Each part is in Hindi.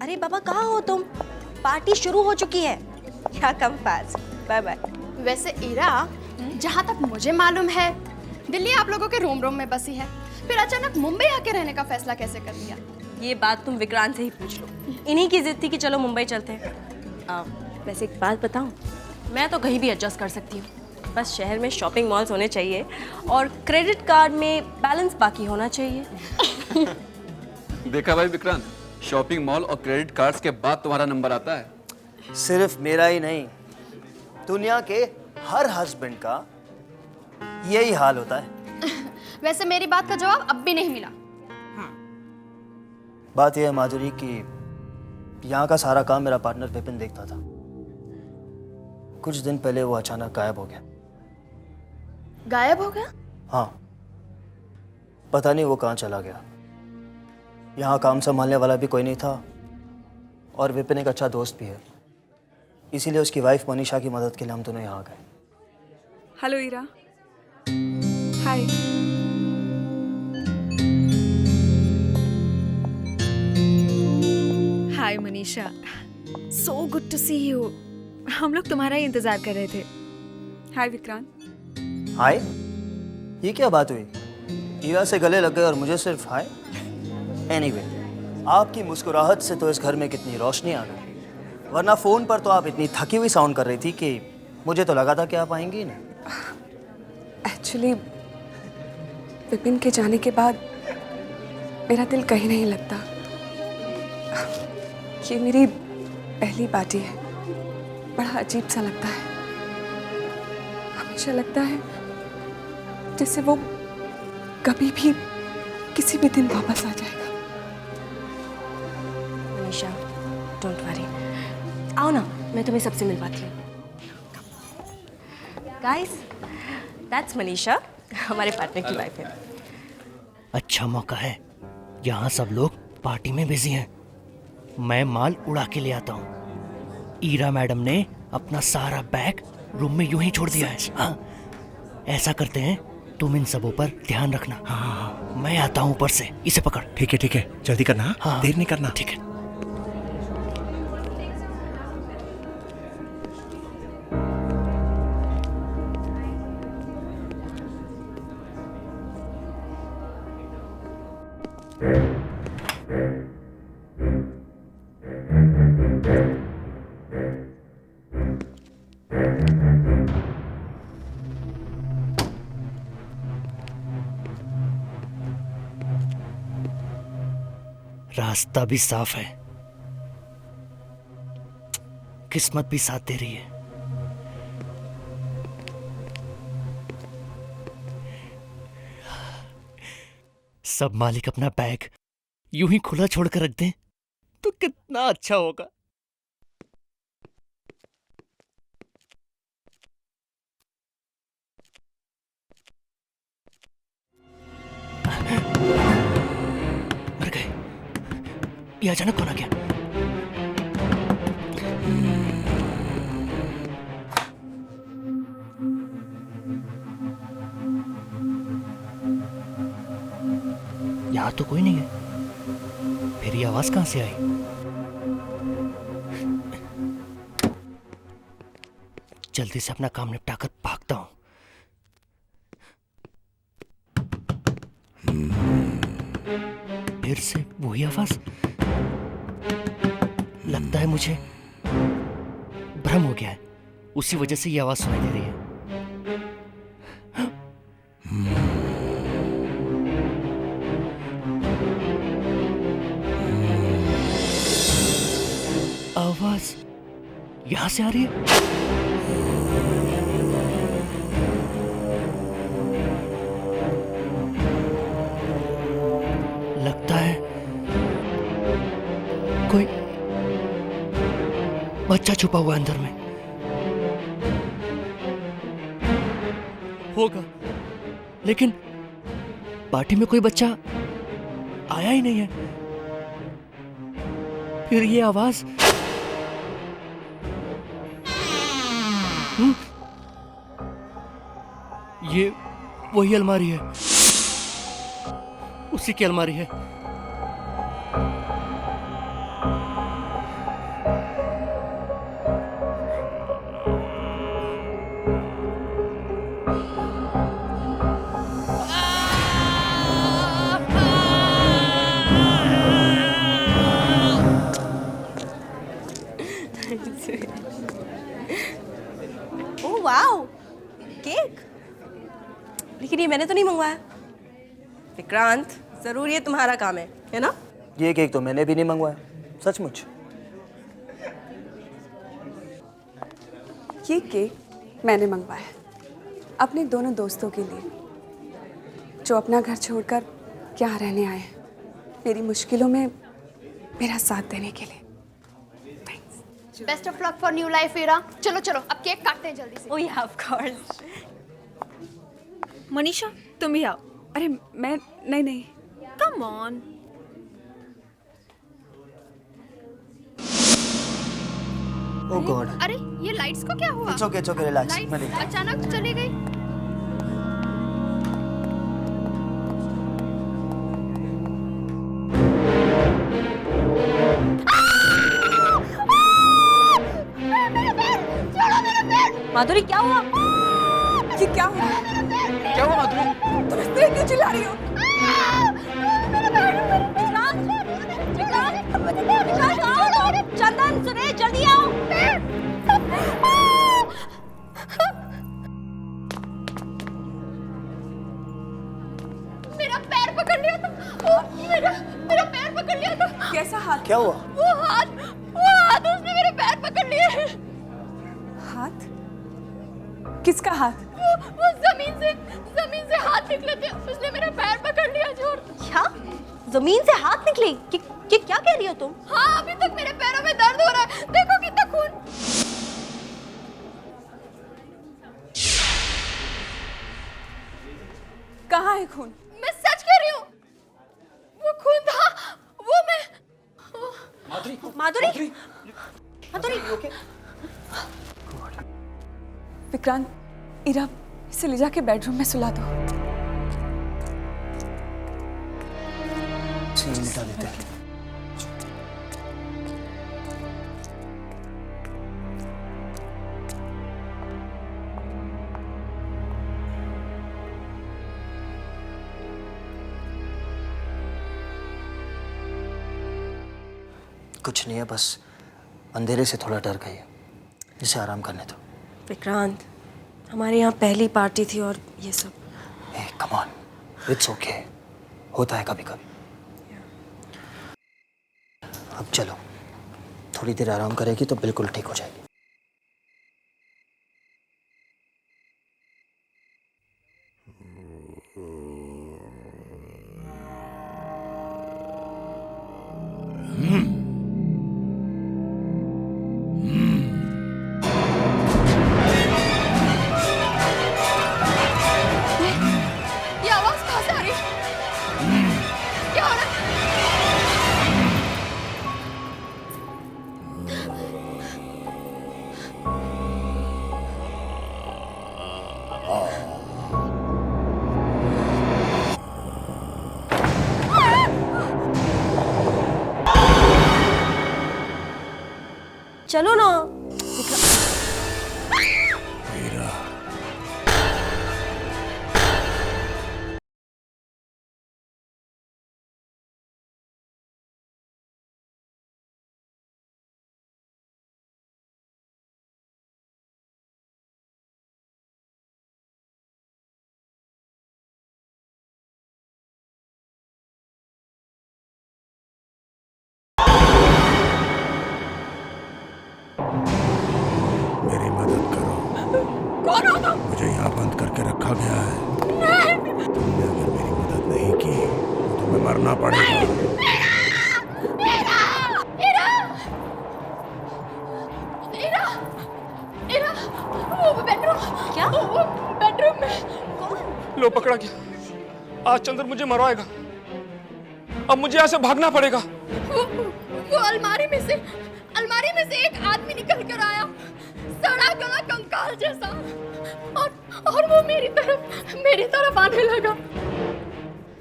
अरे बाबा कहाँ हो तुम? पार्टी शुरू हो चुकी है। क्या कम फास्ट। Bye bye. वैसे इरा, जहाँ तक मुझे मालूम है दिल्ली आप लोगों के रोम रोम में बसी है, फिर अचानक मुंबई आके रहने का फैसला कैसे कर लिया? ये बात तुम विक्रांत से ही पूछ लो। इन्हीं की जिद थी कि चलो मुंबई चलते हैं। वैसे एक बात बताऊं, मैं तो कहीं भी एडजस्ट कर सकती हूँ, बस शहर में शॉपिंग मॉल्स होने चाहिए और क्रेडिट कार्ड में बैलेंस बाकी होना चाहिए। देखा भाई विक्रांत, शॉपिंग मॉल और क्रेडिट कार्ड्स के बाद तुम्हारा नंबर आता है। सिर्फ मेरा ही नहीं, दुनिया के हर हस्बैंड का यही हाल होता है। वैसे मेरी बात का जवाब अब भी नहीं मिला। बात यह है माधुरी कि यहाँ का सारा काम मेरा पार्टनर विपिन देखता था। कुछ दिन पहले वो अचानक गायब हो गया। गायब हो गया? हाँ, पता नहीं वो कहाँ चला गया। यहाँ काम संभालने वाला भी कोई नहीं था और विपिन एक अच्छा दोस्त भी है, इसीलिए उसकी वाइफ मनीषा की मदद के लिए हम दोनों यहाँ आ गए। Hello Ira. Hi. Hi Manisha, so good to see you. हम लोग तुम्हारा ही इंतजार कर रहे थे। हाय विक्रांत। हाय? ये क्या बात हुई? ईरा से गले लग गए और मुझे सिर्फ हाय? एनीवे, आपकी मुस्कुराहट से तो इस घर में कितनी रोशनी आ गई, वरना फोन पर तो आप इतनी थकी हुई साउंड कर रही थी कि मुझे तो लगा था कि आप आएंगी ही नहीं। एक्चुअली विपिन के जाने के बाद मेरा दिल कहीं नहीं लगता। ये मेरी पहली पार्टी है, बड़ा अजीब सा लगता है। हमेशा लगता है जैसे वो कभी भी किसी भी दिन वापस आ जाएगा। Manisha, don't worry. आओ ना, मैं तुम्हें सबसे मिलवाती हूँ। गाइस, दैट्स मनीषा, हमारे पार्टनर की वाइफ है। अच्छा मौका है, यहाँ सब लोग पार्टी में बिजी हैं। मैं माल उड़ा के ले आता हूँ। ईरा मैडम ने अपना सारा बैग रूम में यूं ही छोड़ दिया है। हाँ, ऐसा करते हैं, तुम इन सबों पर ध्यान रखना। हाँ, मैं आता हूँ ऊपर से। इसे पकड़। ठीक है, जल्दी करना। हाँ, देर नहीं करना। ठीक है। रास्ता भी साफ है, किस्मत भी साथ दे रही है। सब मालिक अपना बैग यूं ही खुला छोड़कर रख दें तो कितना अच्छा होगा। मर गए। ये अचानक कौन आ गया? यहाँ तो कोई नहीं है, फिर ये आवाज कहां से आई? जल्दी से अपना काम निपटाकर भागता हूं। फिर से वही आवाज। लगता है मुझे भ्रम हो गया है, उसी वजह से ये आवाज सुनाई दे रही है। आवाज यहां से आ रही है। लगता है कोई बच्चा छुपा हुआ है अंदर में। होगा, लेकिन पार्टी में कोई बच्चा आया ही नहीं है। फिर ये आवाज। ये वही अलमारी है, उसी की अलमारी है। नहीं, मैंने तो नहीं मंगवाया। विक्रांत, जरूर ये तुम्हारा काम है ना? ये केक तो मैंने भी नहीं मंगवाया, सचमुच। ये केक मैंने मंगवाया अपने दोनों दोस्तों के लिए, जो अपना घर छोड़कर यहाँ रहने आए हैं, मेरी मुश्किलों में मेरा साथ देने के लिए। Best of luck for new life Ira. चलो चलो अब केक काटते हैं जल्दी से। ओह या, ऑफ कोर्स। मनीषा तुम भी आओ। अरे मैं नहीं। Come on. Oh God. अरे ये लाइट्स को क्या हुआ? इट्स ओके रिलैक्स, मैं लाइट्स देखता अचानक चली गई। माधुरी क्या हुआ? ये क्या हुआ? क्या हुआ माधुरी? तुम इस तरह क्यों चिल्ला रही हो? चंदन, सुरेश, जल्दी आओ। मेरा पैर पकड़ लिया था। मेरा पैर पकड़ लिया था। कैसा हाथ? क्या हुआ? वो हाथ उसने मेरे पैर पकड़ लिए। हाथ? किसका हाथ? वो जमीन से हाथ निकले थे, उसने मेरा पैर पकड़ लिया जोर। क्या? जमीन से हाथ निकले? कि क्या कह रही हो तुम? हाँ, अभी तक मेरे पैरों में दर्द हो रहा है। देखो कितना खून। कहाँ है खून? मैं सच कह रही हूँ, वो खून था। वो मैं माधुरी, विक्रांत, इरा, इसे ले जाके बेडरूम में सुला दो। सीन मिटा देते हैं। कुछ नहीं है, बस अंधेरे से थोड़ा डर गई है, इसे आराम करने दो। विक्रांत, हमारे यहाँ पहली पार्टी थी और ये सब। हे कम ऑन, इट्स ओके, होता है कभी कभी। अब चलो, थोड़ी देर आराम करेगी तो बिल्कुल ठीक हो जाएगी। ये आवाज कहाँ से आ रही है? क्या हो रहा है? चलो ना। मेरी मदद करो। कौन हो तुम? मुझे यहाँ बंद करके रखा गया है। तुमने अगर मेरी मदद नहीं की तो तुम्हें मरना पड़ेगा। इरा, वो बेडरूम। क्या? वो बेडरूम में। लो पकड़ा गया। आज चंद्र मुझे मरवाएगा। अब मुझे यहाँ से भागना पड़ेगा। वो अलमारी में से एक आदमी निकल कर आया, सड़ा गला कंकाल जैसा, और वो मेरी तरफ आने लगा।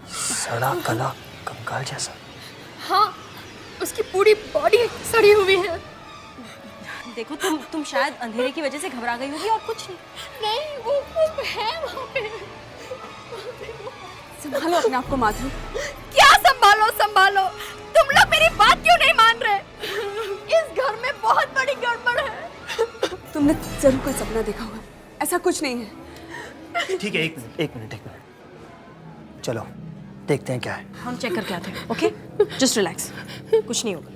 सड़ा गला कंकाल जैसा? हाँ, उसकी पूरी बॉडी सड़ी हुई है। देखो, तुम शायद अंधेरे की वजह से घबरा गई होगी और कुछ नहीं। नहीं, वो है वहाँ पे। संभालो अपने आप को माधुरी। क्या संभालो? तुम लोग मेरी बात क्यों नहीं मान रहे? इस घर में बहुत बड़ी गड़बड़ है। तुमने जरूर कोई सपना देखा होगा, ऐसा कुछ नहीं है। ठीक है, एक मिनट। चलो देखते हैं क्या है। हम चेक करके आते हैं, ओके? जस्ट रिलैक्स, कुछ नहीं होगा।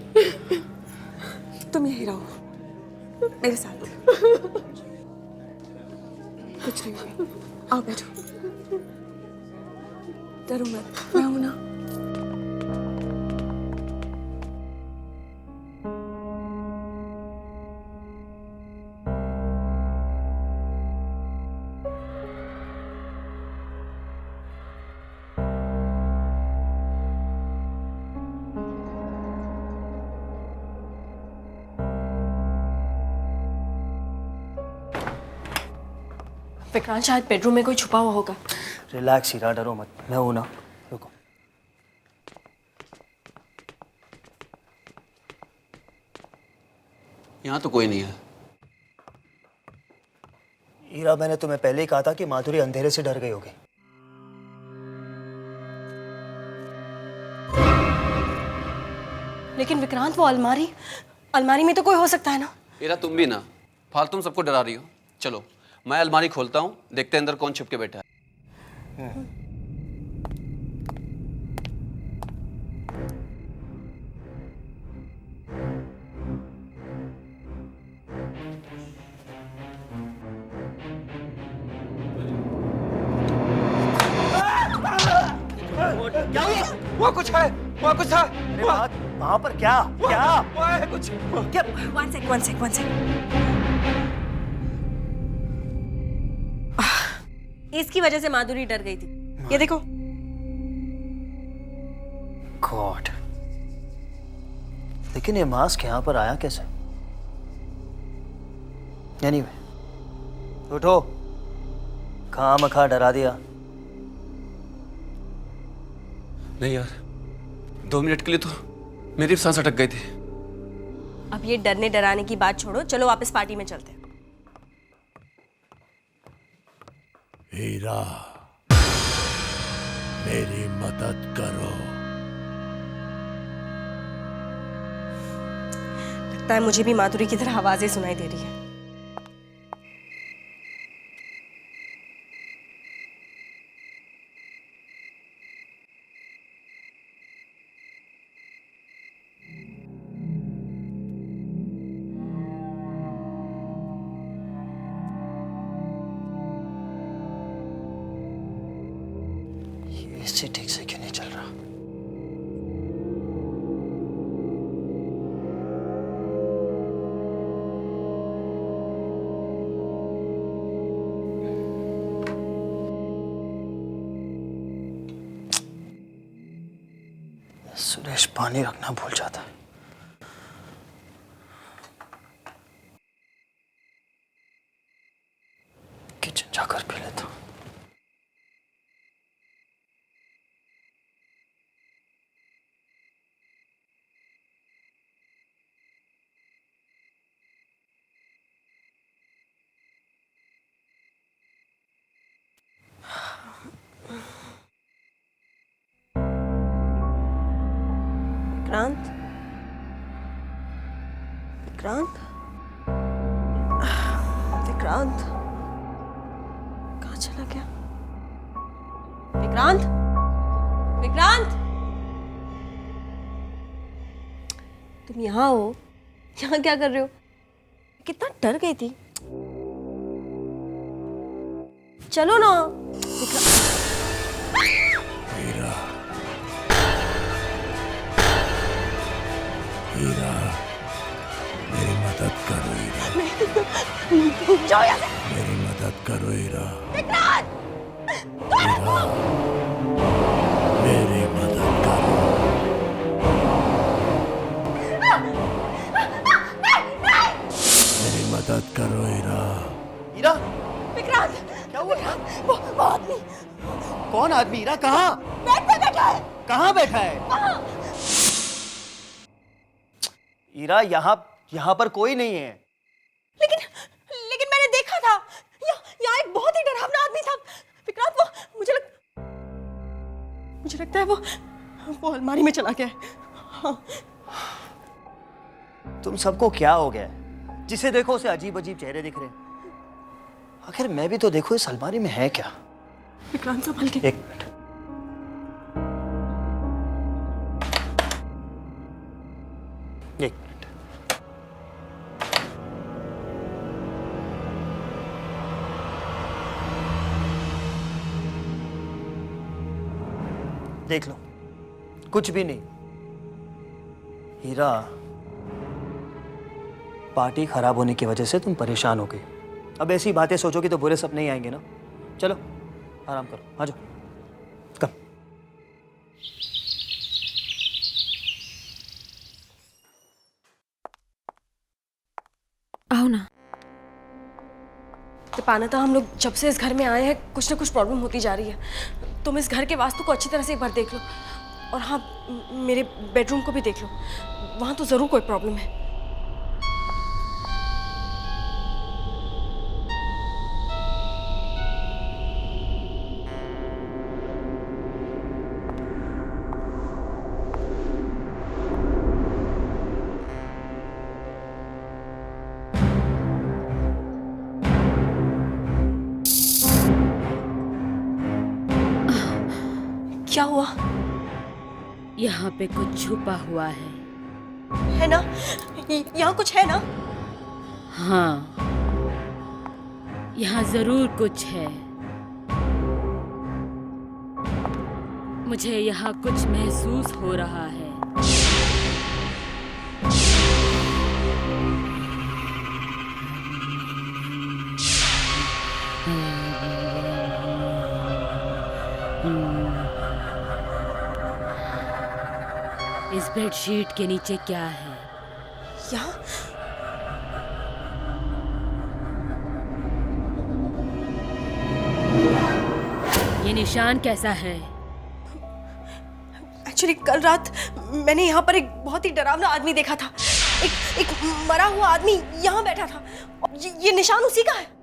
तुम यहीं रहो मेरे साथ। कुछ नहीं होगा, आओ बैठो। डरो मत, मैं हूं ना। विक्रांत शायद बेडरूम में कोई छुपा हुआ होगा। रिलैक्स हीरा, डरो मत, मैं हूं ना। रुको। यहाँ तो कोई नहीं है। हीरा, मैंने तुम्हें पहले ही कहा था कि माधुरी अंधेरे से डर गई होगी। लेकिन विक्रांत, वो अलमारी में तो कोई हो सकता है ना? हीरा, तुम भी ना फालतू सबको डरा रही हो। चलो मैं अलमारी खोलता हूँ, देखते हैं अंदर कौन छिप के बैठा है। क्या हुआ? वहाँ कुछ है, वहाँ कुछ था। अरे वहां पर क्या क्या? वहाँ है कुछ। क्या? One sec. इसकी वजह से माधुरी डर गई थी। ये देखो। गॉड, लेकिन ये मास्क यहाँ पर आया कैसे? एनीवे, उठो, खामखा डरा दिया। नहीं यार, 2 मिनट के लिए तो मेरी भी सांस अटक गई थी। अब ये डरने डराने की बात छोड़ो, चलो वापस पार्टी में चलते हैं। हीरा, मेरी मदद करो। लगता है मुझे भी माधुरी की तरह आवाजें सुनाई दे रही है। इससे ठीक से क्यों नहीं चल रहा? सुरेश पानी रखना भूल जाता है। किचन जाकर पी लेता हूं। विक्रांत, विक्रांत, विक्रांत कहाँ चला गया? विक्रांत, विक्रांत, तुम यहाँ हो? यहाँ क्या कर रहे हो? कितना डर गई थी। चलो ना। हीरा, हीरा, मेरी मदद करो हीरा। मेरी मदद करो हीरा। हीरा, मेरी मदद करो। मेरी मदद करो हीरा। हीरा, विक्रांत, क्या हुआ? वो आदमी कौन आदमी? हीरा, कहाँ? बेड पे बैठा है। कहाँ बैठा है? हीरा, यहाँ पर कोई नहीं है। लेकिन मैंने देखा था, यहाँ एक बहुत ही डरावना आदमी था। विक्रांत, वो मुझे लगता है वो अलमारी में चला गया है। हाँ। तुम सबको क्या हो गया है? जिसे देखो उसे अजीब अजीब चेहरे दिख रहे हैं। आखिर मैं भी तो देखो इस अलमारी में है क्या? विक्रांत, संभल के। एक मिनट। एक मिनट। देख लो, कुछ भी नहीं। हीरा, पार्टी खराब होने की वजह से तुम परेशान हो गई। अब ऐसी बातें सोचोगी तो बुरे सपने ही आएंगे ना। चलो आराम करो, आ जाओ। कम। आओ ना। दीपाना, तो हम लोग जब से इस घर में आए हैं कुछ ना कुछ प्रॉब्लम होती जा रही है। तुम इस घर के वास्तु को अच्छी तरह से एक बार देख लो, और हाँ, मेरे बेडरूम को भी देख लो, वहाँ तो ज़रूर कोई प्रॉब्लम है। क्या हुआ? यहाँ पे कुछ छुपा हुआ है ना? यहाँ कुछ है ना? हाँ, यहाँ जरूर कुछ है। मुझे यहाँ कुछ महसूस हो रहा है। इस बेडशीट के नीचे क्या है? यहाँ? ये निशान कैसा है? एक्चुअली कल रात मैंने यहाँ पर एक बहुत ही डरावना आदमी देखा था। एक मरा हुआ आदमी यहाँ बैठा था। ये निशान उसी का है।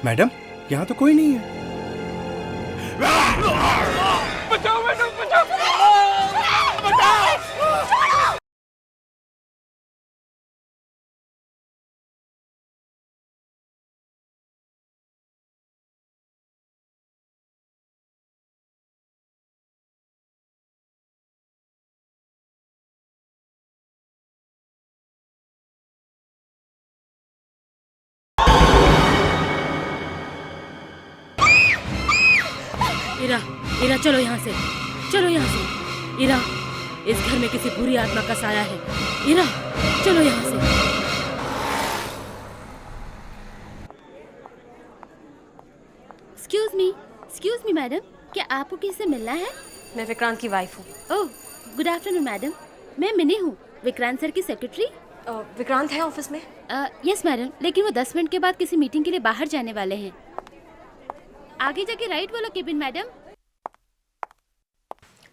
मैडम, यहाँ तो कोई नहीं है। बचाओ मैडम, बचाओ। इरा, इरा चलो यहाँ से, चलो यहाँ से। इरा, इस घर में किसी बुरी आत्मा का साया है। इरा, चलो यहाँ से। एक्सक्यूज मी मैडम, क्या आपको किसी से मिलना है? मैं विक्रांत की वाइफ हूँ। ओह, गुड आफ्टरनून मैडम। मैं मिनी हूँ, विक्रांत सर की सेक्रेटरी। विक्रांत है ऑफिस में? यस मैडम, लेकिन वो 10 मिनट के बाद किसी मीटिंग के लिए बाहर जाने वाले हैं। आगे जाके राइट वाला केबिन मैडम।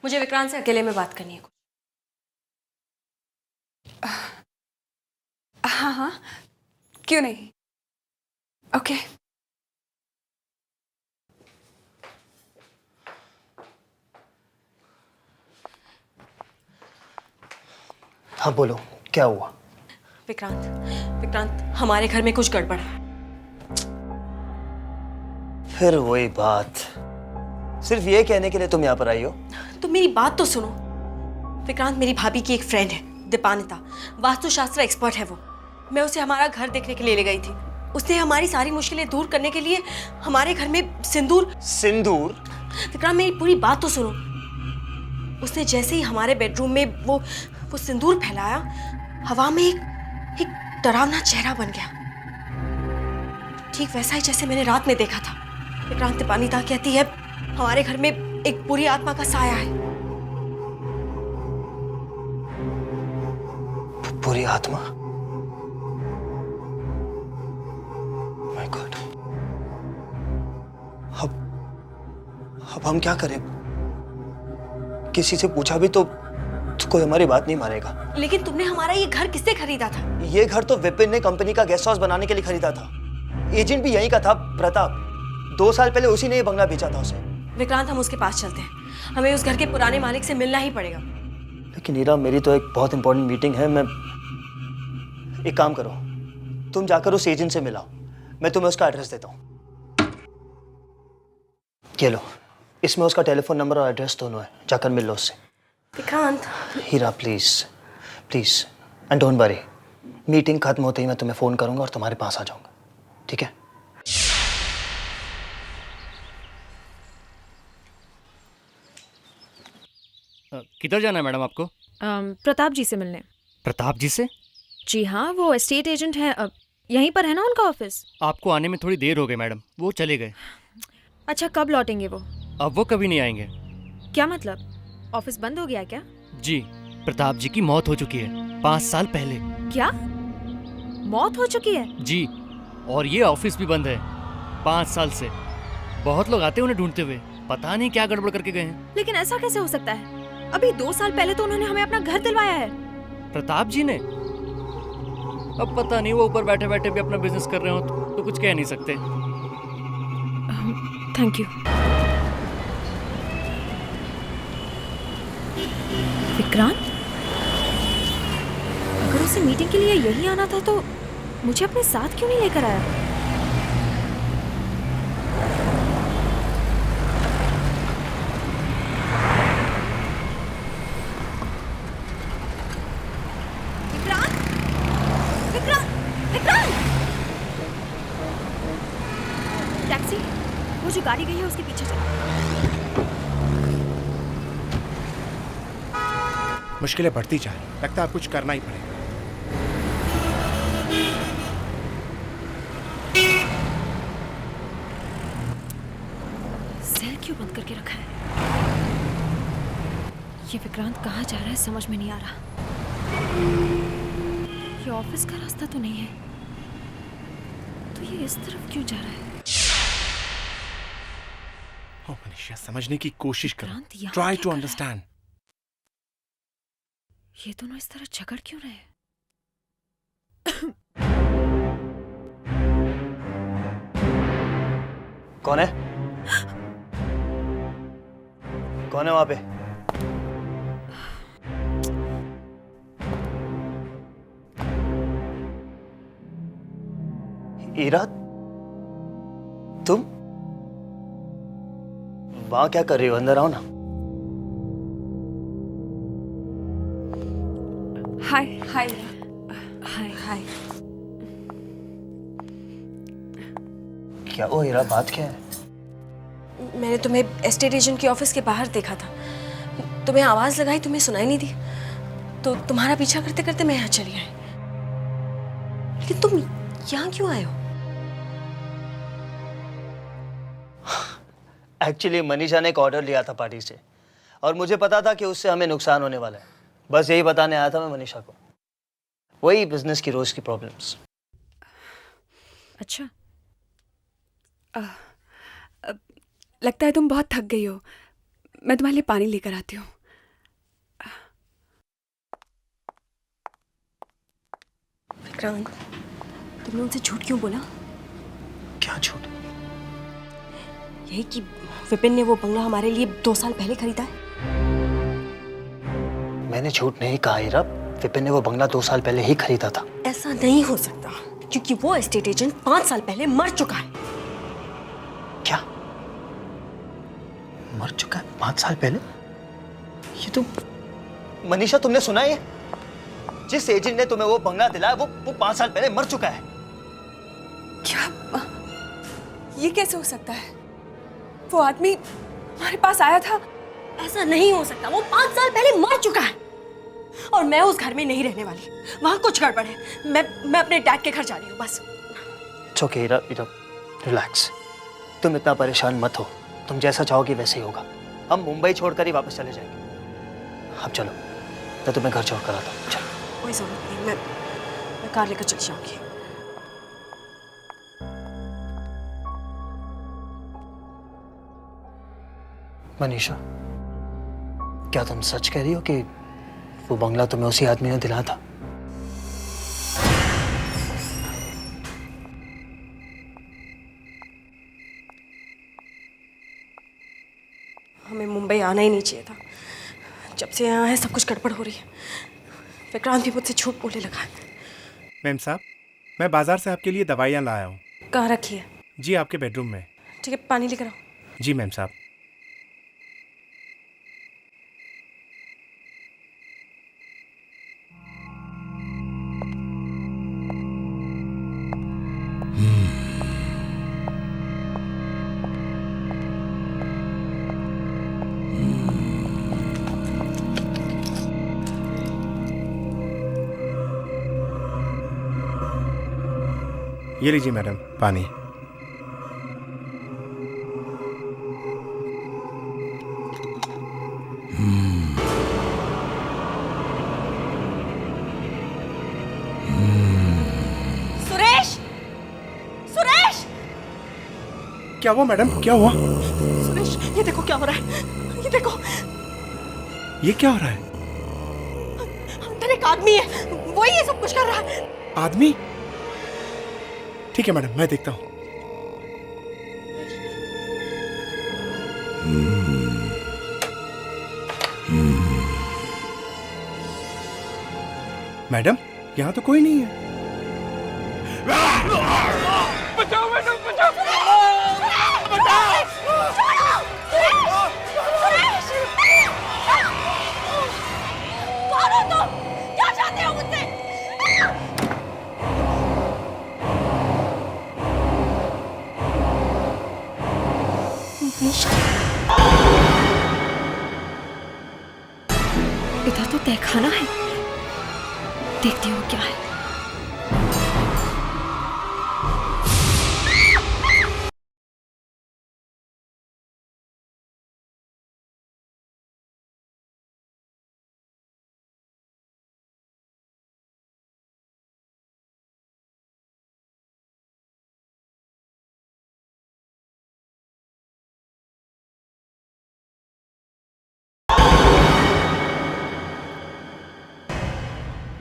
मुझे विक्रांत से अकेले में बात करनी है। हाँ हाँ, क्यों नहीं। ओके। हाँ बोलो, क्या हुआ? विक्रांत, हमारे घर में कुछ गड़बड़ है। फिर वही बात, सिर्फ ये कहने के लिए तुम यहाँ पर आई हो? तुम मेरी बात तो सुनो। विक्रांत मेरी भाभी की एक फ्रेंड है, दीपानिता, वास्तुशास्त्र एक्सपर्ट है वो। मैं उसे हमारा घर देखने के लिए ले गई थी। उसने हमारी सारी मुश्किलें दूर करने के लिए हमारे घर में सिंदूर। सिंदूर? विक्रांत मेरी पूरी बात तो सुनो। उसने जैसे ही हमारे बेडरूम में वो सिंदूर फैलाया, हवा में एक डरावना चेहरा बन गया, ठीक वैसा ही जैसे मैंने रात में देखा था। विक्रांत, दीपानिता कहती है हमारे घर में एक बुरी आत्मा का साया है। बुरी आत्मा? My God. अब हम क्या करें? किसी से पूछा भी तो कोई हमारी बात नहीं मानेगा। लेकिन तुमने हमारा ये घर किससे खरीदा था? ये घर तो विपिन ने कंपनी का गेस्ट हाउस बनाने के लिए खरीदा था। एजेंट भी यहीं का था, प्रताप। 2 साल पहले उसी ने ये बंगला बेचा था उसे। विक्रांत, हम उसके पास चलते हैं। हमें उस घर के पुराने मालिक से मिलना ही पड़ेगा। लेकिन ईरा, मेरी तो एक बहुत इंपॉर्टेंट मीटिंग है। मैं एक काम करो, तुम जाकर उस एजेंट से मिलाओ, मैं तुम्हें उसका एड्रेस देता हूँ। ये लो, इसमें उसका टेलीफोन नंबर और एड्रेस दोनों है, जाकर मिल लो उससे। Vikrant. Hira, please please, and don't worry, meeting खत्म होते ही मैं तुम्हें फोन करूंगा और तुम्हारे पास आ जाऊंगा, ठीक है? किधर जाना है मैडम आपको? प्रताप जी से मिलने। प्रताप जी से? जी हाँ, वो एस्टेट एजेंट हैं। यहीं पर है ना उनका ऑफिस? आपको आने में थोड़ी देर हो गई मैडम, वो चले गए। अच्छा, कब लौटेंगे वो? अब वो कभी नहीं आएंगे। क्या मतलब? ऑफिस बंद हो गया क्या? जी, प्रताप जी की मौत हो चुकी है 5 साल पहले। क्या? मौत हो चुकी है? जी, और ये ऑफिस भी बंद है 5 साल से। बहुत लोग आते हैं उन्हें ढूंढते हुए, पता नहीं क्या गड़बड़ करके गए हैं। लेकिन ऐसा कैसे हो सकता है? अभी 2 साल पहले तो उन्होंने हमें अपना घर दिलवाया है। प्रताप जी ने? अब पता नहीं, वो ऊपर बैठे बैठे भी अपना बिजनेस कर रहे हो तो कुछ कह नहीं सकते। Thank you. विक्रांत, अगर उसे मीटिंग के लिए यही आना था तो मुझे अपने साथ क्यों नहीं लेकर आया? विक्रांत! विक्रांत! विक्रांत! टैक्सी, वो जो गाड़ी गई है उसके पीछे चलो। मुश्किलें बढ़ती जा रही, लगता है अब कुछ करना ही पड़ेगा। सेल क्यों बंद करके रखा है? ये विक्रांत कहाँ जा रहा है समझ में नहीं आ रहा। ये ऑफिस का रास्ता तो नहीं है, तो ये इस तरफ क्यों जा रहा है? ओ मनीषा, समझने की कोशिश करो। विक्रांत यहाँ ट्राई क्या टू कर रहा है? अंडरस्टैंड। ये दोनों इस तरह झगड़ क्यों रहे हैं? कौन है? कौन है वहां पे? ईरा, तुम वहां क्या कर रही हो? अंदर आओ ना। हाय हाय हाय हाय। क्या वो हीरा, बात क्या है? मैंने तुम्हें एस्टेट एजेंट के ऑफिस के बाहर देखा था। तुम्हें आवाज लगाई, तुम्हें सुनाई नहीं दी, तो तुम्हारा पीछा करते करते मैं यहाँ चली आई। लेकिन तुम यहाँ क्यों आए हो? एक्चुअली मनीषा ने एक ऑर्डर लिया था पार्टी से, और मुझे पता था कि उससे हमें नुकसान होने वाला है। बस यही बताने आया था मैं मनीषा को, वही बिजनेस की रोज की प्रॉब्लम्स। अच्छा, लगता है तुम बहुत थक गई हो। मैं तुम्हारे लिए पानी लेकर आती हूँ। विक्रांत, तुमने उनसे झूठ क्यों बोला? क्या झूठ? यही कि विपिन ने वो बंगला हमारे लिए 2 साल पहले खरीदा है। मैंने झूठ नहीं कहा हीरा, विपिन ने वो बंगला 2 साल पहले ही खरीदा था। ऐसा नहीं हो सकता, क्योंकि वो एस्टेट एजेंट 5 साल पहले मर चुका है। क्या? मर चुका है 5 साल पहले? ये तो मनीषा, तुमने सुना ये? जिस एजेंट ने तुम्हें वो बंगला दिलाया वो 5 साल पहले मर चुका है। क्या? ये कैसे हो सकता है? वो आदमी हमारे पास आया था। ऐसा नहीं हो सकता, वो 5 साल पहले मर चुका है और मैं उस घर में नहीं रहने वाली। वहां कुछ गड़बड़ है। मैं अपने डैड के घर जा रही हूँ बस। It's okay Ira, relax. तुम इतना परेशान मत हो, तुम जैसा चाहोगी वैसे ही होगा। हम मुंबई छोड़कर ही वापस चले जाएंगे। अब चलो, मैं तुम्हें घर छोड़ कर आता हूँ। चलो। कोई जरूरत नहीं, मैं कार लेकर चली जाऊंगी। मनीषा, क्या तुम सच कह रही हो कि वो बंगला तुम्हें उसी आदमी ने दिलाया था? हमें मुंबई आना ही नहीं चाहिए था। जब से यहाँ है सब कुछ गड़बड़ हो रही है। विक्रांत भी मुझसे झूठ बोलने लगा है। मैम साहब, मैं बाजार से आपके लिए दवाइयाँ लाया हूँ। कहाँ रखी है? जी, आपके बेडरूम में। ठीक है, पानी लेकर आओ। जी मैम साहब। ये लीजिए मैडम पानी। सुरेश! सुरेश! क्या हुआ मैडम, क्या हुआ? सुरेश, ये देखो क्या हो रहा है। ये देखो, ये क्या हो रहा है? अंदर एक आदमी है, वही ये सब कुछ कर रहा है। आदमी? ठीक है मैडम, मैं देखता हूँ। मैडम, यहाँ तो कोई नहीं है। बचाओ मैडम, बचाओ! कौन हो तुम? क्या चाहते हो मुझसे? इधर तो तहखाना है, देखती हूँ क्या है।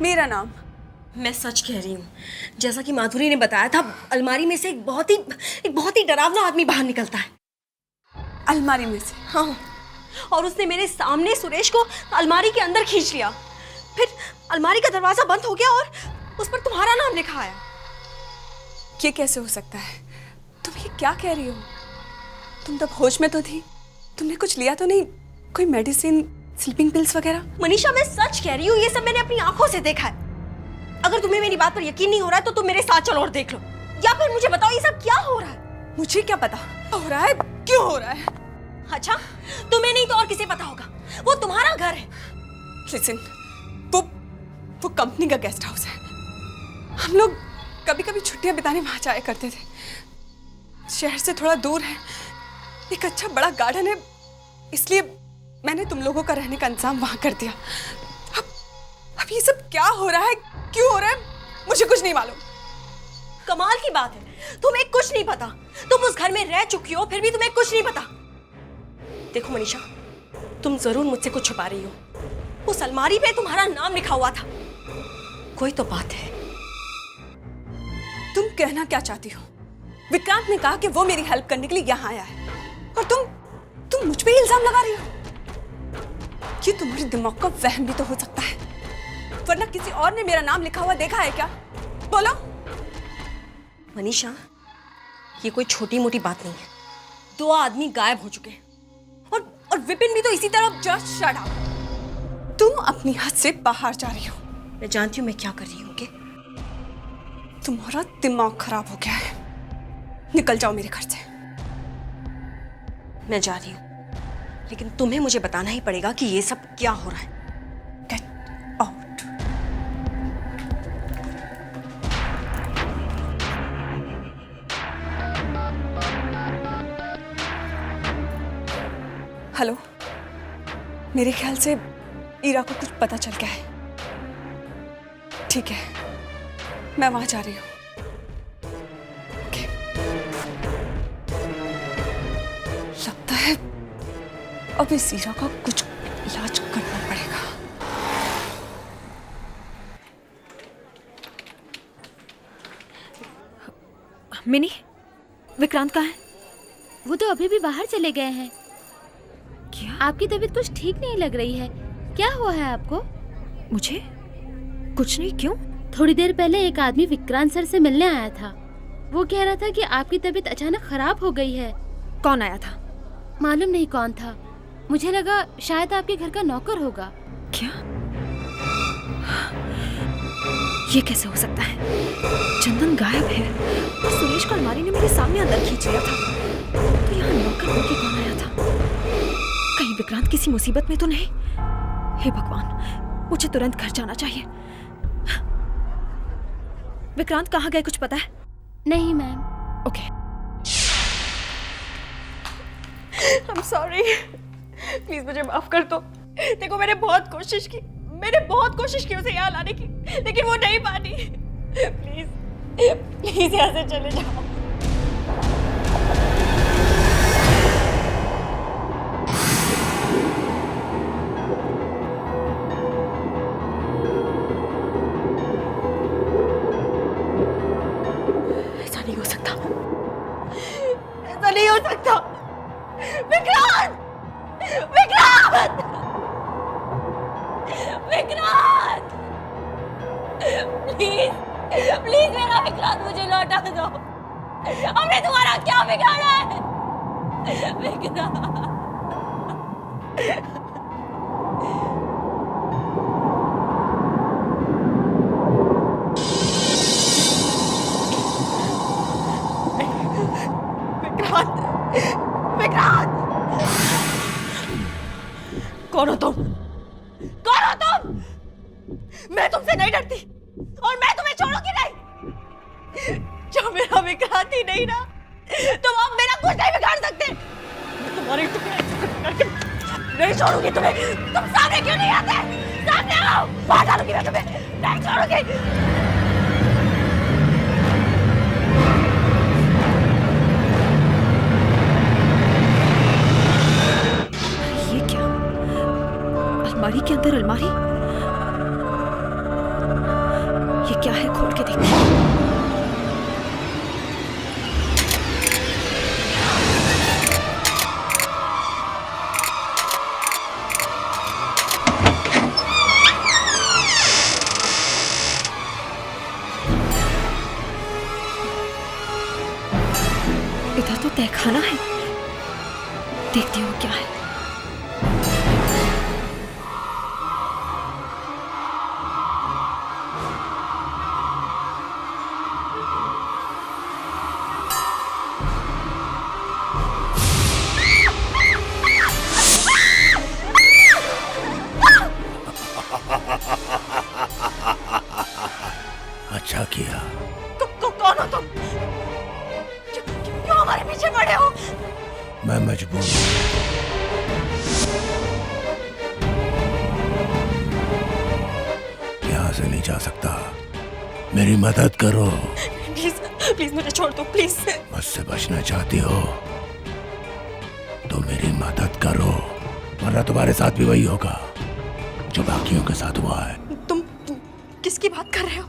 मेरा नाम? मैं सच कह रही हूँ। जैसा कि माधुरी ने बताया था, अलमारी में से एक बहुत ही डरावना आदमी बाहर निकलता है। अलमारी में से? हाँ, और उसने मेरे सामने सुरेश को अलमारी के अंदर खींच लिया। फिर अलमारी का दरवाजा बंद हो गया और उस पर तुम्हारा नाम लिखा आया। ये कैसे हो सकता है? तुम ये क्या कह रही हो? तुम तब होश में तो थी, तुमने कुछ लिया तो नहीं? कोई मेडिसिन, स्लीपिंग पिल्स वगैरह? मनीषा, मैं सच कह रही हूँ, ये सब मैंने अपनी आंखों से देखा है। अगर तुम्हें मेरी बात पर यकीन नहीं हो रहा है तो तुम मेरे साथ चलो और देख लो, या फिर मुझे बताओ ये सब क्या हो रहा है। मुझे क्या पता हो रहा है, क्यों हो रहा है? अच्छा, तुम्हें नहीं तो और किसे पता होगा? वो तुम्हारा घर है। लिसन, वो कंपनी का गेस्ट हाउस है। हम लोग कभी कभी छुट्टियां बिताने वहां जाया करते थे। शहर से थोड़ा दूर है, एक अच्छा बड़ा गार्डन है, इसलिए मैंने तुम लोगों का रहने का इंतजाम वहां कर दिया। अब ये सब क्या हो रहा है, क्यों हो रहा है, मुझे कुछ नहीं मालूम। कमाल की बात है, तुम्हें कुछ नहीं पता। तुम उस घर में रह चुकी हो, फिर भी तुम्हें कुछ नहीं पता। देखो मनीषा, तुम जरूर मुझसे कुछ छुपा रही हो। उस अलमारी पे तुम्हारा नाम लिखा हुआ था। कोई तो बात है। तुम कहना क्या चाहती हो? विक्रांत ने कहा कि वो मेरी हेल्प करने के लिए यहाँ आया है, और तुम मुझ पे इल्जाम लगा रही हो। ये तुम्हारे दिमाग का वहम भी तो हो सकता है, वरना किसी और ने मेरा नाम लिखा हुआ देखा है क्या? बोलो। मनीषा, ये कोई छोटी मोटी बात नहीं है। 2 आदमी गायब हो चुके हैं, और विपिन भी तो इसी तरह। Just shut up. तुम अपनी हद से बाहर जा रही हो। मैं जानती हूँ मैं क्या कर रही हूँ। तुम्हारा दिमाग खराब हो गया है। निकल जाओ मेरे घर से। मैं जा रही हूँ, लेकिन तुम्हें मुझे बताना ही पड़ेगा कि ये सब क्या हो रहा है। Get out. हेलो, मेरे ख्याल से ईरा को कुछ पता चल गया है। ठीक है, मैं वहां जा रही हूँ। लगता है अब इस ईरा का कुछ इलाज करना पड़ेगा। मिनी, विक्रांत कहाँ है? वो तो अभी भी बाहर चले गए हैं। क्या? आपकी तबीयत कुछ ठीक नहीं लग रही है। क्या हुआ है आपको? मुझे कुछ नहीं। क्यों? थोड़ी देर पहले एक आदमी विक्रांत सर से मिलने आया था। वो कह रहा था कि आपकी तबीयत अचानक खराब हो गई है। कौन आया था? मालूम नहीं कौन था। मुझे लगा शायद आपके घर का नौकर होगा। क्या? ये कैसे हो सकता है? चंदन गायब है और सुरेश को अलमारी ने मेरे सामने अंदर खींच लिया था। तो यहाँ नौकर होके कौन आया था? कहीं विक्रांत किसी मुसीबत में तो नहीं? हे भगवान, मुझे तुरंत घर जाना चाहिए। विक्रांत कहाँ गए, कुछ पता है? नहीं ma'am. Okay. I'm sorry. Please मुझे माफ कर दो। देखो मैंने बहुत कोशिश की उसे यहाँ लाने की, लेकिन वो नहीं मानी। प्लीज यहाँ से चले जाओ। ऐसा नहीं हो सकता। विक्रांत! विक्रांत! विक्रांत! प्लीज मेरा विक्रांत मुझे लौटा दो। हमने तुम्हारा क्या बिगाड़ा है? विक्रांत! विक्रांत! कौन हो तुम? मैं तुमसे नहीं डरती और मैं तुम्हें छोड़ूंगी नहीं। जो मेरा विक्रांत ही नहीं ना, तुम अब मेरा कुछ नहीं बिगाड़ सकते। मैं तुम्हारे नहीं छोड़ूंगी तुम्हें। तुम सामने क्यों नहीं आते? सामने आओ, मार डालूंगी मैं तुम्हें। नहीं छोड़ूंगी। अलमारी के अंदर अलमारी? ये क्या है? खोल के देखती हूँ। इधर तो तहखाना है, देखती हूँ क्या है। अच्छा किया। कौन हो तुम? क्यों हमारे पीछे पड़े हो? मैं मजबूर हूं। यहाँ से नहीं जा सकता। मेरी मदद करो। प्लीज मुझे छोड़ दो, प्लीज। मुझसे बचना चाहती हो तो मेरी मदद करो, वरना तुम्हारे साथ भी वही होगा जो बाकियों के साथ हुआ है। तुम किसकी बात कर रहे हो?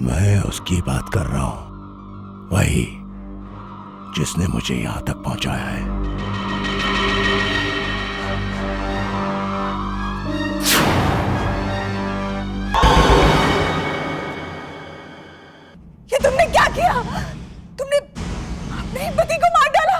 मैं उसकी बात कर रहा हूं, वही जिसने मुझे यहां तक पहुंचाया है। ये तुमने क्या किया? तुमने अपने ही पति को मार डाला।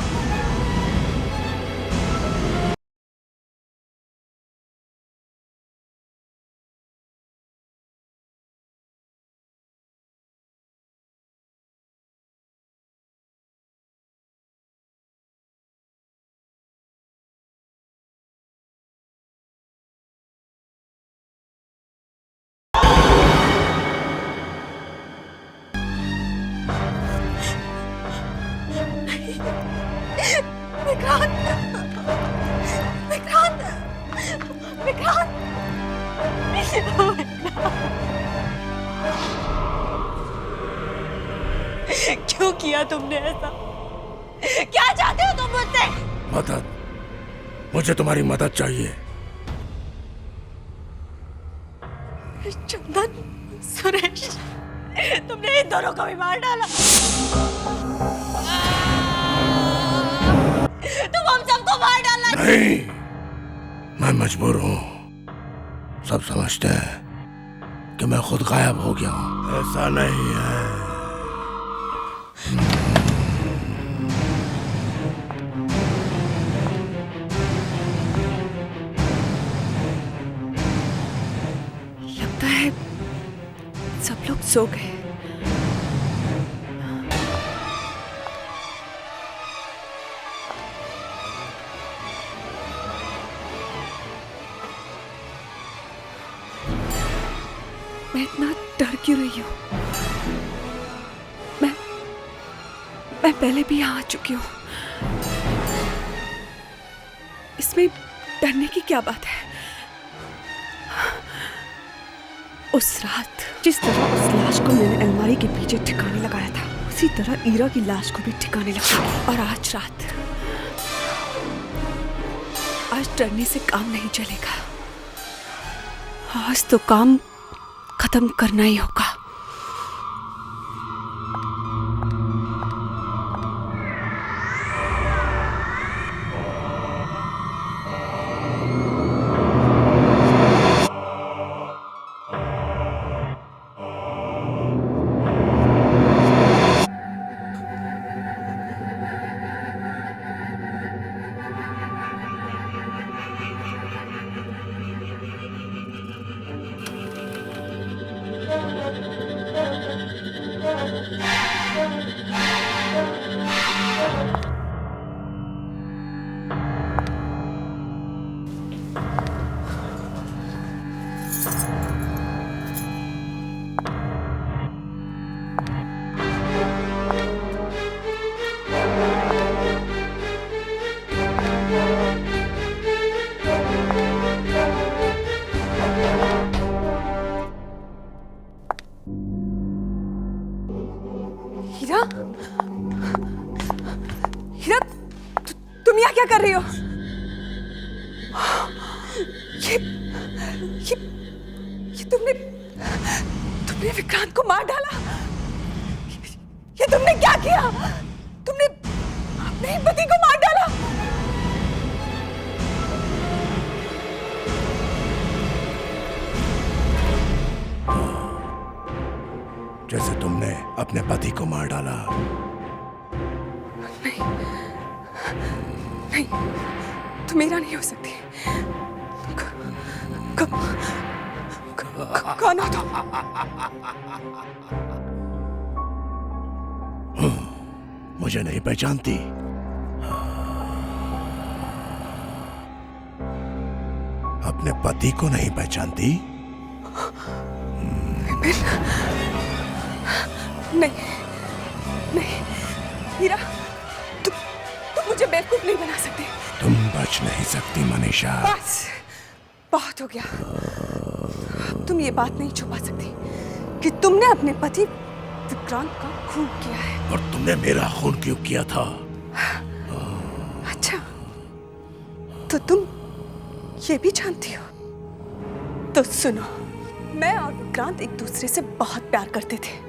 विक्रांत! क्यों किया तुमने ऐसा? क्या चाहते हो तुम मुझसे? मदद, मुझे तुम्हारी मदद चाहिए। चंदन, सुरेश, तुमने इन दोनों को भी मार डाला। तुम हम सबको मार डाला। नहीं, मैं मजबूर हूँ। सब समझते हैं कि मैं खुद गायब हो गया हूँ। ऐसा नहीं है। लगता है सब लोग सो गए। मैं इतना डर क्यों रही हूँ? मैं पहले भी यहाँ आ चुकी हूँ। इसमें डरने की क्या बात है? उस रात जिस तरह उस लाश को मैंने अलमारी के पीछे ठिकाने लगाया था, उसी तरह ईरा की लाश को भी ठिकाने लगाऊंगी। और आज रात, आज डरने से काम नहीं चलेगा। आज तो काम खत्म करना ही होगा। हीरा, हीरा, तुम यहाँ क्या कर रही हो? ये तुमने विक्रांत को मार डाला। ये तुमने क्या किया? तुमने अपने ही पति को मार डाला। जैसे तुमने अपने पति को मार डाला। नहीं, तुम मेरा नहीं हो सकती। कौन हो तुम? मुझे नहीं पहचानती? अपने पति को नहीं पहचानती? नहीं, हीरा, तुम मुझे बेवकूफ नहीं बना सकते। तुम बच नहीं सकती मनीषा। बस, बहुत हो गया। तुम ये बात नहीं छुपा सकती कि तुमने अपने पति विक्रांत का खून किया है। और तुमने मेरा खून क्यों किया था? अच्छा, तो तुम ये भी जानती हो? तो सुनो, मैं और विक्रांत एक दूसरे से बहुत प्यार करते थे।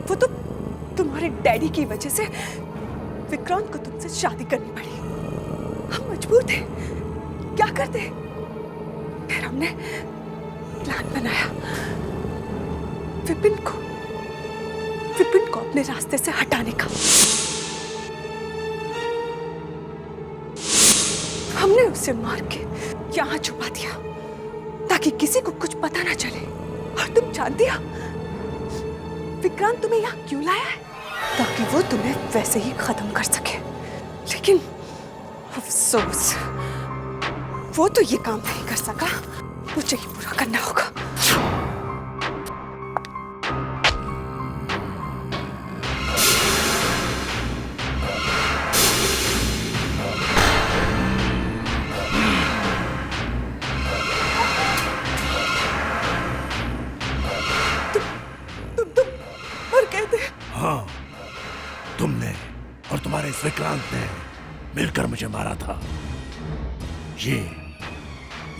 वो तो तुम्हारे डैडी की वजह से विक्रांत को तुमसे शादी करनी पड़ी। हम मजबूर थे, क्या करते? फिर हमने प्लान बनाया विपिन को अपने रास्ते से हटाने का। हमने उसे मार के यहाँ छुपा दिया ताकि किसी को कुछ पता ना चले। और तुम जानती हो विक्रांत तुम्हें यहाँ क्यों लाया है? ताकि वो तुम्हें वैसे ही खत्म कर सके। लेकिन अफसोस, वो तो ये काम नहीं कर सका। मुझे ही पूरा करना होगा। उस विक्रांत ने मिलकर मुझे मारा था।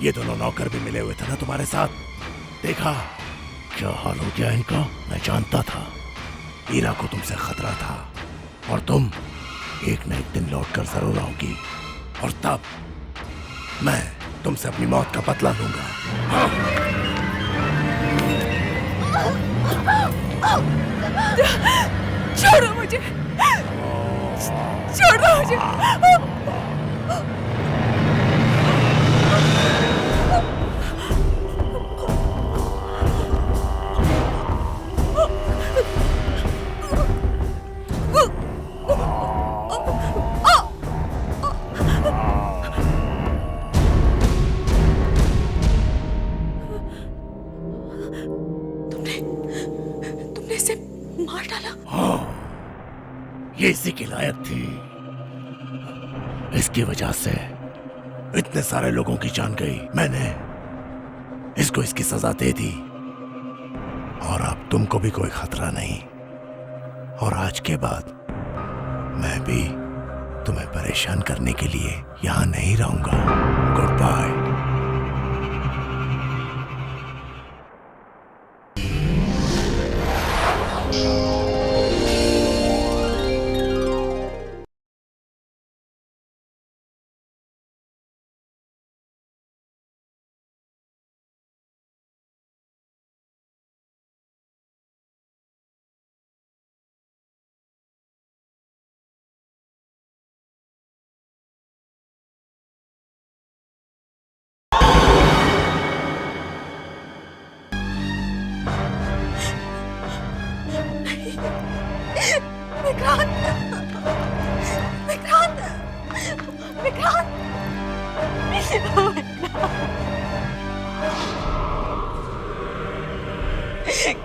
ये दोनों नौकर भी मिले हुए थे ना तुम्हारे साथ। देखा क्या हाल हो गया इनका। मैं जानता था ईरा को तुमसे खतरा था और तुम एक न एक दिन लौटकर जरूर आओगी और तब मैं तुमसे अपनी मौत का बदला लूंगा। छोड़ो मुझे, छोड़ो मुझे। तुमने इसे मार डाला? हाँ, ये इसी की लायक थी। इसकी वजह से इतने सारे लोगों की जान गई। मैंने इसको इसकी सजा दे दी और अब तुमको भी कोई खतरा नहीं। और आज के बाद मैं भी तुम्हें परेशान करने के लिए यहां नहीं रहूंगा। Goodbye.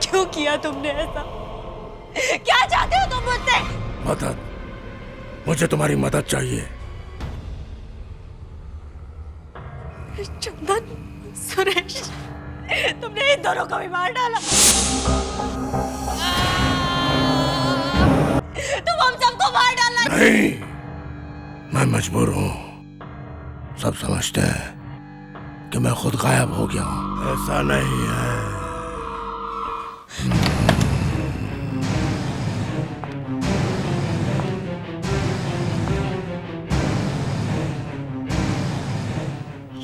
क्यों किया तुमने ऐसा? क्या चाहते हो तुम मुझसे? मदद, मुझे तुम्हारी मदद चाहिए। चंदन, सुरेश, तुमने इन दोनों को भी मार डाला। तुम हम सबको मार डालना। नहीं, मैं मजबूर हूँ। सब समझते हैं कि मैं खुद गायब हो गया हूँ। ऐसा नहीं है।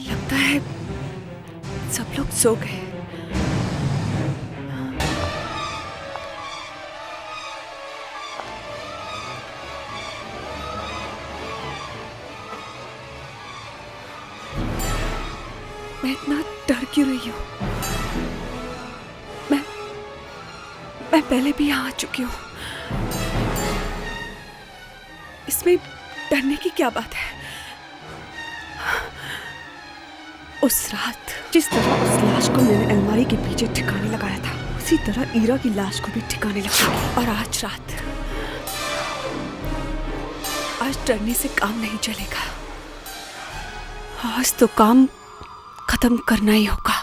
लगता है सब लोग सो गए। मैं इतना डर क्यों रही हूँ? मैं पहले भी यहाँ आ चुकी हूँ। इसमें डरने की क्या बात है? उस रात जिस तरह उस लाश को मैंने अलमारी के पीछे ठिकाने लगाया था, उसी तरह ईरा की लाश को भी ठिकाने लगाया। और आज रात, आज डरने से काम नहीं चलेगा। आज तो काम खत्म करना ही होगा।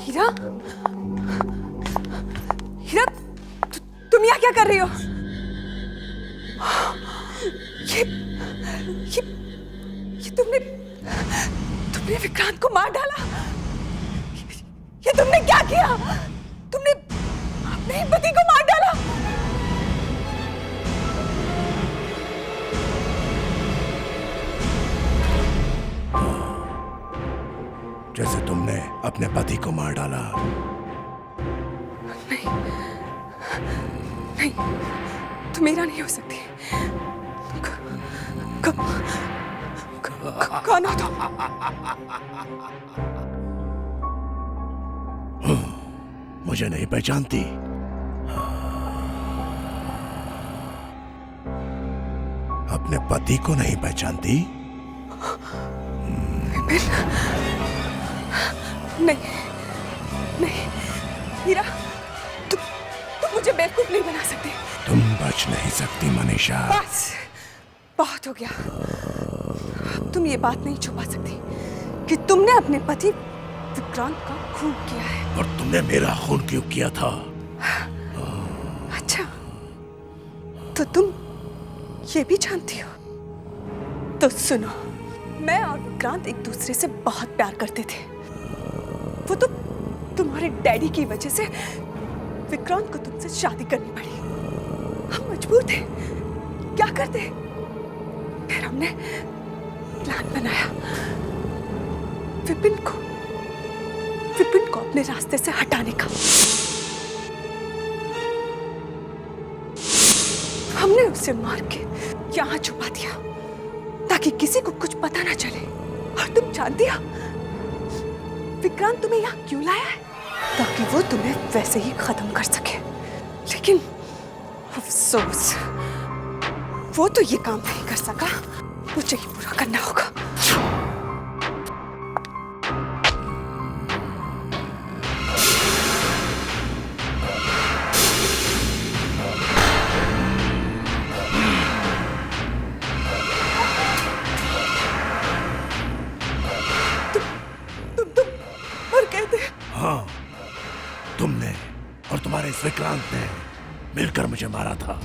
हीरा, हीरा, तुम यहाँ क्या कर रही हो? ये तुमने विक्रांत को मार डाला। ये तुमने क्या किया? तुमने अपने ही पति को मार डाला। जैसे तुमने अपने पति को मार डाला। नहीं, तुम मेरा नहीं हो सकती। कौन हो तुम? मुझे नहीं पहचानती? अपने पति को नहीं पहचानती? नहीं, हीरा, तुम मुझे बेवकूफ नहीं बना सकते। तुम बच नहीं सकती मनीषा। बस, बहुत हो गया। तुम ये बात नहीं छुपा सकती कि तुमने अपने पति विक्रांत का खून किया है। और तुमने मेरा खून क्यों किया था? अच्छा, तो तुम ये भी जानती हो? तो सुनो, मैं और विक्रांत एक दूसरे से बहुत प्यार करते थे। वो तो तुम्हारे डैडी की वजह से विक्रांत को तुमसे शादी करनी पड़ी। हम मजबूर थे, क्या करते? फिर हमने प्लान बनाया विपिन को अपने रास्ते से हटाने का। हमने उसे मार के यहाँ छुपा दिया ताकि किसी को कुछ पता ना चले। और तुम जानती हो विक्रांत तुम्हें यहाँ क्यों लाया है? ताकि वो तुम्हें वैसे ही खत्म कर सके। लेकिन अफसोस, वो तो ये काम नहीं कर सका। मुझे ही पूरा करना होगा। हाँ, तुमने और तुम्हारे इस विक्रांत ने मिलकर मुझे मारा था।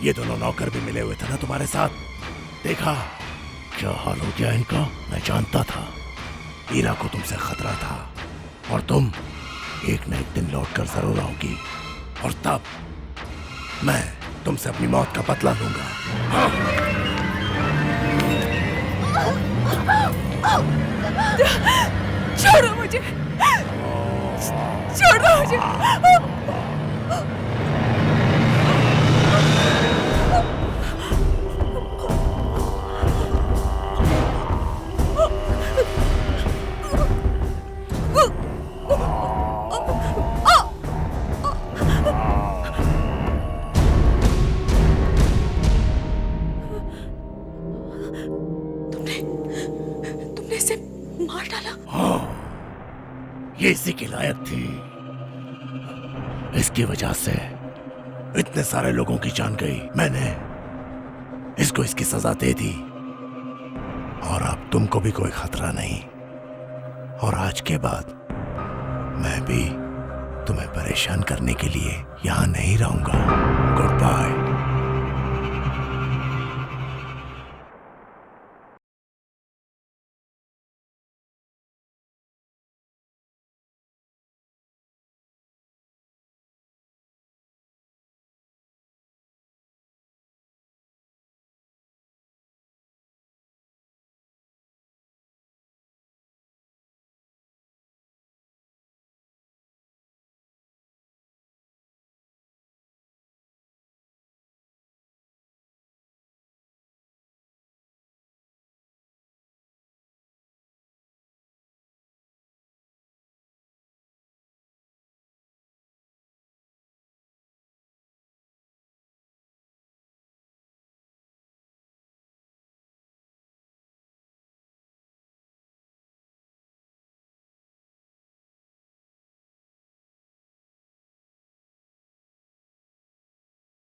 ये दोनों नौकर भी मिले हुए थे ना तुम्हारे साथ। देखा क्या हाल हो गया इनका। मैं जानता था हीरा को तुमसे खतरा था और तुम एक न एक दिन लौटकर जरूर आओगी और तब मैं तुमसे अपनी मौत का बदला लूंगा। छोड़ो मुझे, छोड़ो मुझे। तुमने इसे मार डाला? हाँ, ये इसी की लायक थी। इसकी वजह से इतने सारे लोगों की जान गई। मैंने इसको इसकी सजा दे दी और अब तुमको भी कोई खतरा नहीं। और आज के बाद मैं भी तुम्हें परेशान करने के लिए यहां नहीं रहूंगा। Good bye.